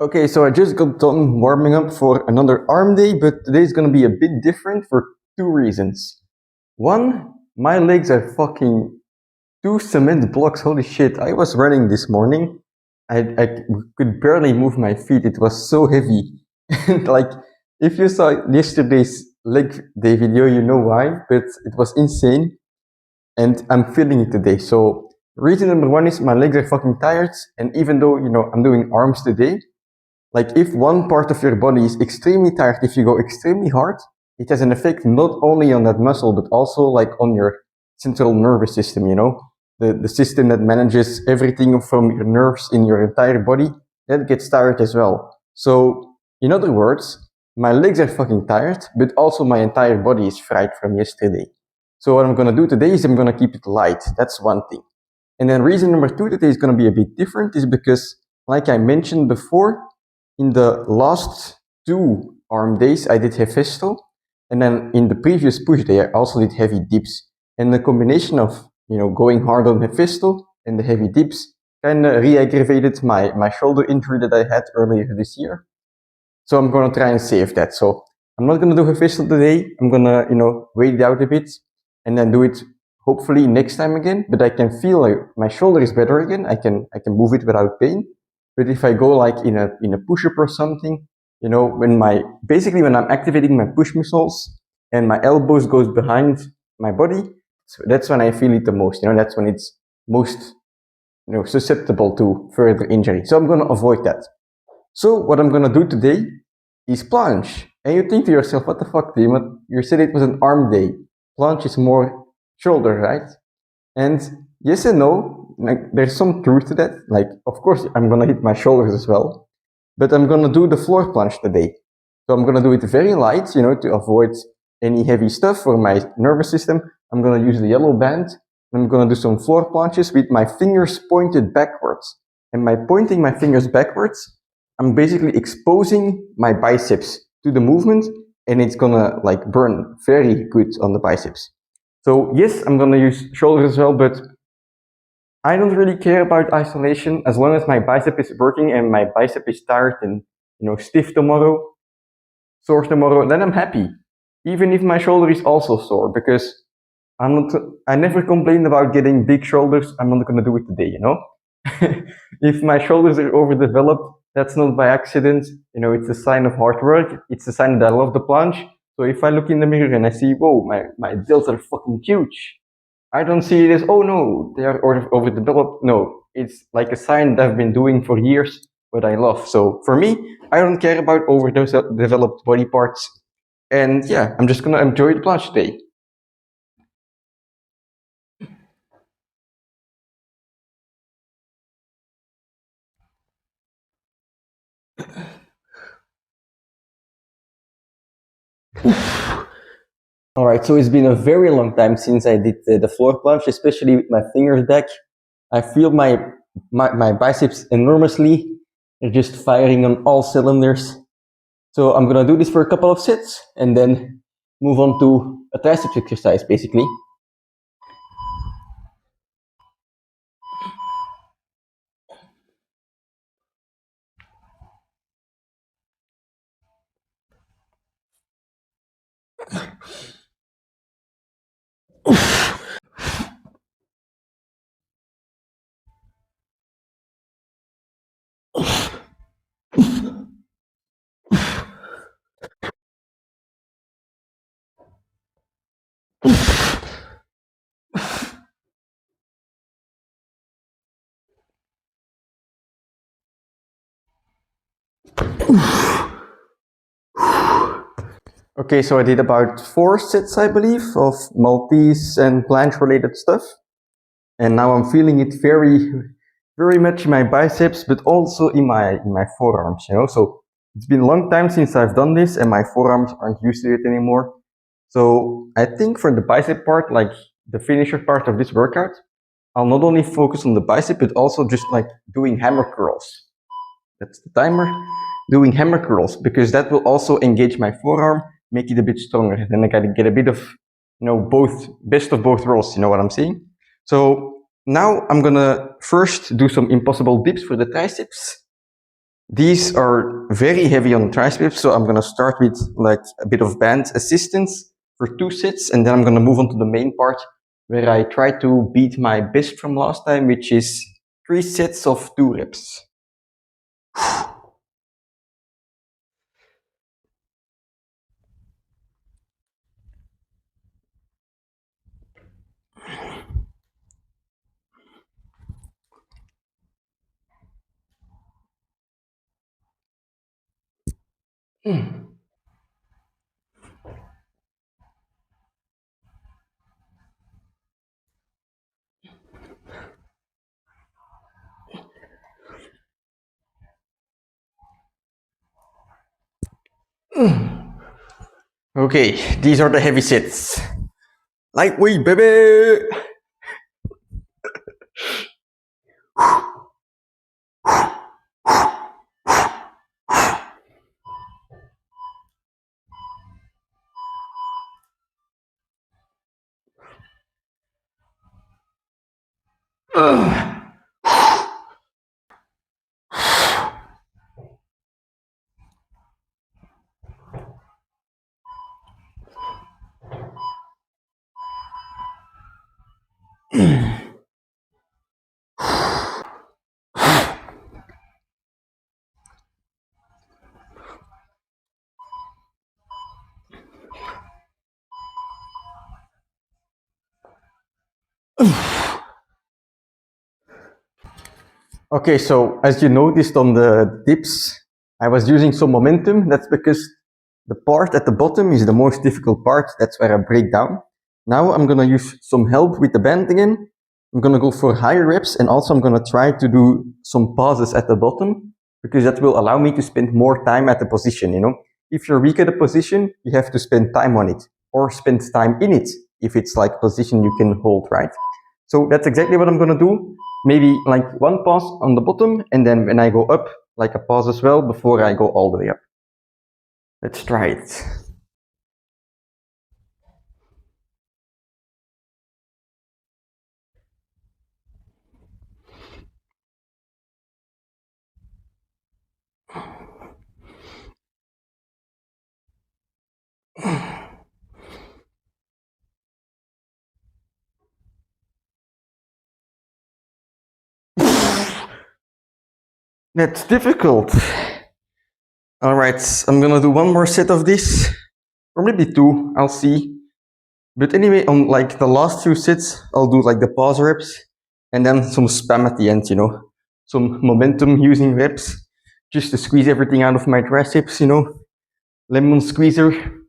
Okay, so I just got done warming up for another arm day, but today's gonna be a bit different for two reasons. One, my legs are fucking two cement blocks. Holy shit, I was running this morning. I could barely move my feet. It was so heavy. And like, if you saw yesterday's leg day video, you know why, but it was insane. And I'm feeling it today. So, reason number one is my legs are fucking tired. And even though, I'm doing arms today, like if one part of your body is extremely tired, if you go extremely hard, it has an effect not only on that muscle, but also like on your central nervous system, the system that manages everything from your nerves in your entire body, that gets tired as well. So, in other words, my legs are fucking tired, but also my entire body is fried from yesterday. So what I'm gonna do today is I'm gonna keep it light. That's one thing. And then reason number two today is gonna be a bit different is because, like I mentioned before, in the last two arm days, I did Hefesto, and then in the previous push day, I also did heavy dips. And the combination of going hard on Hefesto and the heavy dips kind of re-aggravated my shoulder injury that I had earlier this year. So I'm gonna try and save that. So I'm not gonna do Hefesto today. I'm gonna wait it out a bit and then do it hopefully next time again. But I can feel like my shoulder is better again. I can move it without pain. But if I go like in a push-up or something, when I'm activating my push muscles and my elbows goes behind my body, so that's when I feel it the most. That's when it's most susceptible to further injury. So I'm gonna avoid that. So what I'm gonna do today is planche. And you think to yourself, what the fuck, Tim? You said it was an arm day. Planche is more shoulder, right? And yes and no, like there's some truth to that. Like, of course, I'm gonna hit my shoulders as well, but I'm gonna do the floor planche today. So I'm gonna do it very light, to avoid any heavy stuff for my nervous system. I'm gonna use the yellow band. I'm gonna do some floor planches with my fingers pointed backwards. And by pointing my fingers backwards, I'm basically exposing my biceps to the movement, and it's gonna like burn very good on the biceps. So yes, I'm gonna use shoulders as well, but I don't really care about isolation as long as my bicep is working and my bicep is tired and stiff tomorrow, sore tomorrow, then I'm happy. Even if my shoulder is also sore, because I never complain about getting big shoulders. I'm not gonna do it today, If my shoulders are overdeveloped, that's not by accident. It's a sign of hard work. It's a sign that I love the planche. So if I look in the mirror and I see, whoa, my delts are fucking huge, I don't see it as, oh no, they are overdeveloped. No, it's like a sign that I've been doing for years, what I love. So for me, I don't care about overdeveloped body parts. And yeah, I'm just gonna enjoy the planche today. All right, so it's been a very long time since I did the floor planche, especially with my fingers back. I feel my biceps enormously. They're just firing on all cylinders. So I'm gonna do this for a couple of sets and then move on to a triceps exercise, basically. Okay, so I did about 4 sets, I believe, of Maltese and planche related stuff. And now I'm feeling it very, very much in my biceps, but also in my forearms, So it's been a long time since I've done this and my forearms aren't used to it anymore. So I think for the bicep part, like the finisher part of this workout, I'll not only focus on the bicep, but also just like doing hammer curls. That's the timer. Doing hammer curls, because that will also engage my forearm, make it a bit stronger. Then I gotta get a bit of, both, best of both worlds, you know what I'm saying? So now I'm gonna first do some impossible dips for the triceps. These are very heavy on triceps, so I'm gonna start with like a bit of band assistance for 2 sets, and then I'm gonna move on to the main part where I try to beat my best from last time, which is 3 sets of 2 reps. Okay, these are the heavy sets. Lightweight, baby! Okay, so as you noticed on the dips, I was using some momentum. That's because the part at the bottom is the most difficult part. That's where I break down. Now I'm gonna use some help with the band again. I'm gonna go for higher reps, and also I'm gonna try to do some pauses at the bottom, because that will allow me to spend more time at the position, you know? If you're weak at a position, you have to spend time on it, or spend time in it, if it's like position you can hold, right? So that's exactly what I'm gonna do. Maybe like 1 pause on the bottom, and then when I go up, like a pause as well before I go all the way up. Let's try it. That's difficult. Alright, I'm gonna do 1 more set of this, or maybe 2, I'll see. But anyway, on like the last 2 sets, I'll do like the pause reps, and then some spam at the end, you know? Some momentum using reps, just to squeeze everything out of my triceps, you know? Lemon squeezer.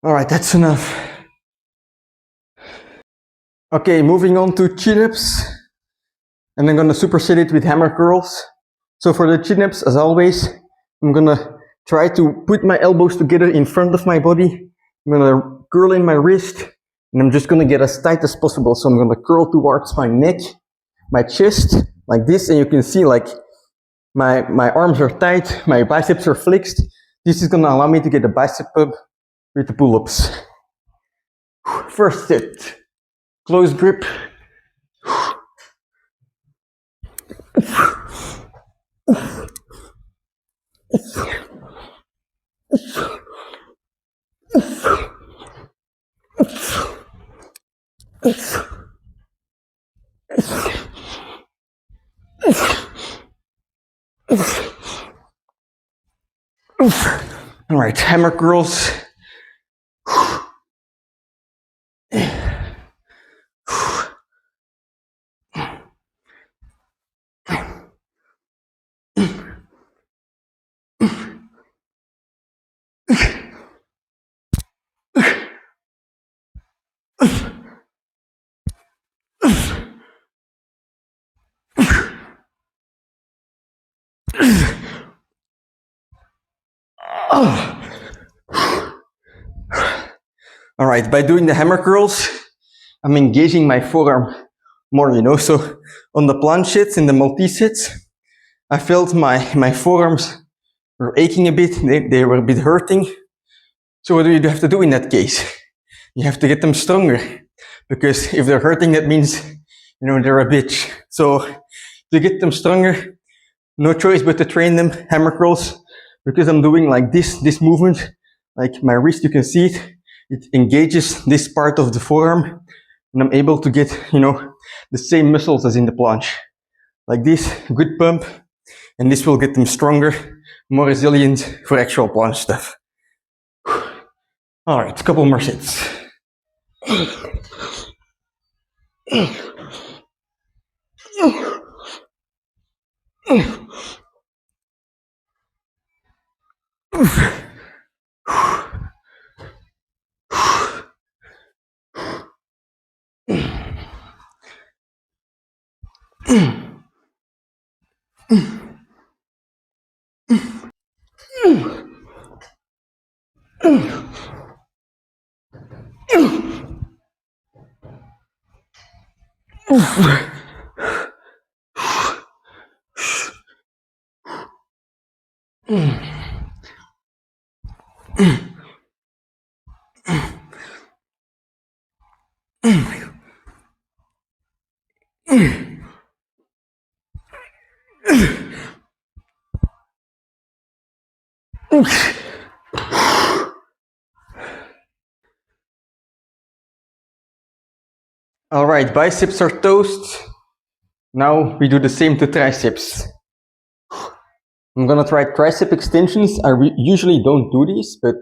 Alright, that's enough. Okay, moving on to chin-ups. And I'm gonna superset it with hammer curls. So for the chin-ups, as always, I'm gonna try to put my elbows together in front of my body. I'm gonna curl in my wrist, and I'm just gonna get as tight as possible. So I'm gonna curl towards my neck, my chest, like this, and you can see like my arms are tight, my biceps are flexed. This is gonna allow me to get a bicep up with the pull-ups. First set, close grip. All right, hammer curls. All right, by doing the hammer curls, I'm engaging my forearm more, So on the planches and the multi-sets, I felt my forearms were aching a bit, they were a bit hurting. So what do you have to do in that case? You have to get them stronger, because if they're hurting, that means, they're a bitch. So to get them stronger, no choice but to train them hammer curls, because I'm doing like this movement, like my wrist, you can see it engages this part of the forearm, and I'm able to get, the same muscles as in the planche. Like this, good pump, and this will get them stronger, more resilient for actual planche stuff. All right, a couple more sets. All right, biceps are toast. Now we do the same to triceps. I'm gonna try tricep extensions. I usually don't do these, but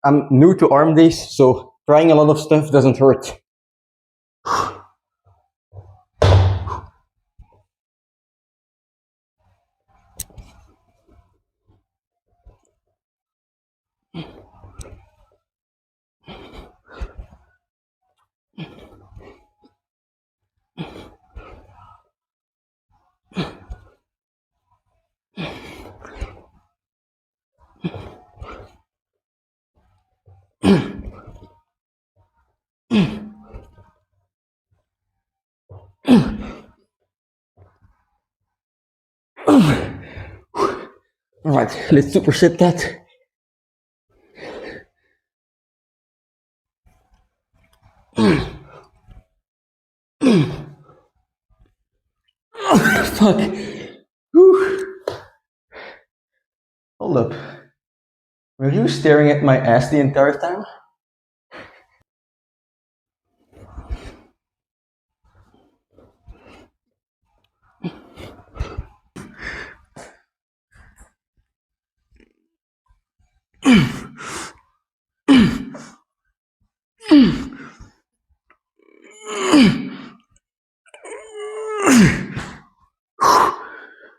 I'm new to arm days, so trying a lot of stuff doesn't hurt. All right, let's superset that. Fuck. Whew. Hold up. Were you staring at my ass the entire time?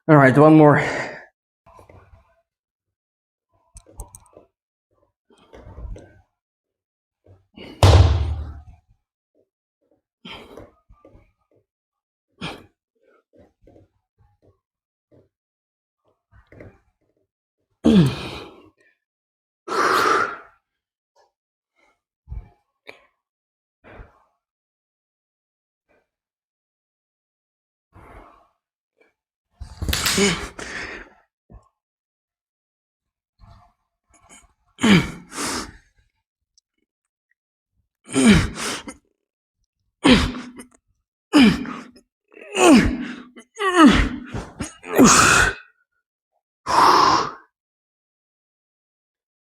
All right, one more.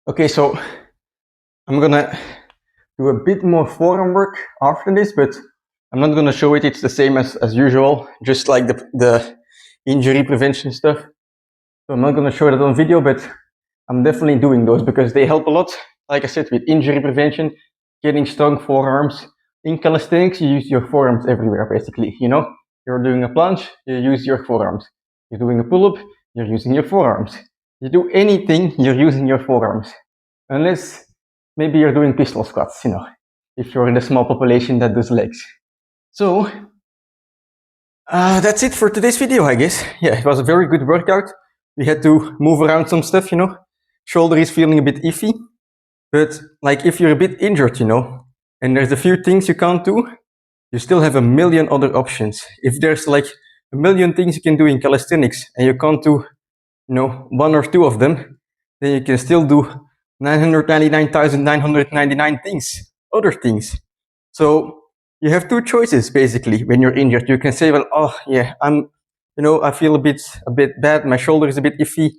Okay, so I'm gonna do a bit more forearm work after this, but I'm not gonna show it. It's the same as usual, just like the injury prevention stuff. So I'm not gonna show that on video, but I'm definitely doing those because they help a lot. Like I said, with injury prevention, getting strong forearms. In calisthenics, you use your forearms everywhere, basically. You know, you're doing a planche, you use your forearms. You're doing a pull-up, you're using your forearms. You do anything, you're using your forearms. Unless maybe you're doing pistol squats, you know, if you're in a small population that does legs. So, that's it for today's video, I guess. Yeah, it was a very good workout. We had to move around some stuff, you know. Shoulder is feeling a bit iffy. But like if you're a bit injured, you know, and there's a few things you can't do, you still have a million other options. If there's like a million things you can do in calisthenics and you can't do, you know, one or two of them, then you can still do 999,999 things, other things. So you have two choices basically when you're injured. You can say, well, oh yeah, I'm, you know, I feel a bit bad. My shoulder is a bit iffy.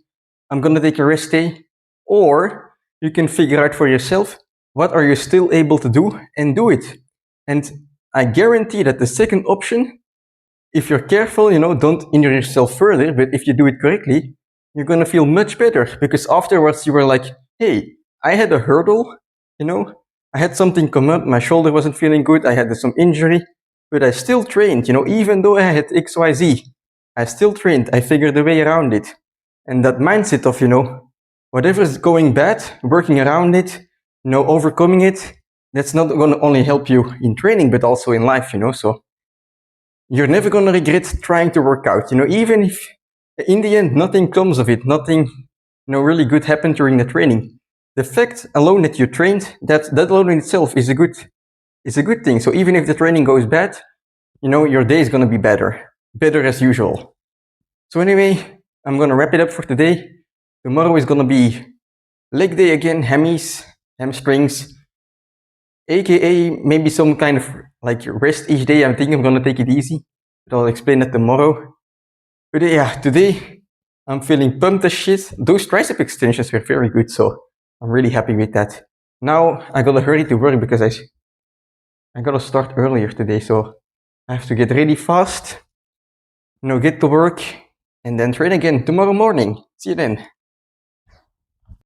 I'm gonna take a rest day. Or you can figure out for yourself what are you still able to do and do it. And I guarantee that the second option, if you're careful, you know, don't injure yourself further, but if you do it correctly, you're gonna feel much better because afterwards you were like, hey, I had a hurdle, you know, I had something come up, my shoulder wasn't feeling good, I had some injury, but I still trained, you know, even though I had XYZ, I still trained, I figured a way around it. And that mindset of, you know, whatever's going bad, working around it, you know, overcoming it, that's not gonna only help you in training, but also in life, you know, so you're never gonna regret trying to work out, you know, even if in the end nothing comes of it, nothing, you know, really good happened during the training. The fact alone that you trained, that alone in itself is a good thing. So even if the training goes bad, you know, your day is gonna be better as usual. So anyway, I'm gonna wrap it up for today. Tomorrow is gonna be leg day again, hamstrings, aka maybe some kind of like rest each day. I think I'm gonna take it easy, but I'll explain that tomorrow. But yeah, today I'm feeling pumped as shit. Those tricep extensions were very good, so I'm really happy with that. Now I gotta hurry to work because I gotta start earlier today, so I have to get ready fast, you know, get to work, and then train again tomorrow morning. See you then.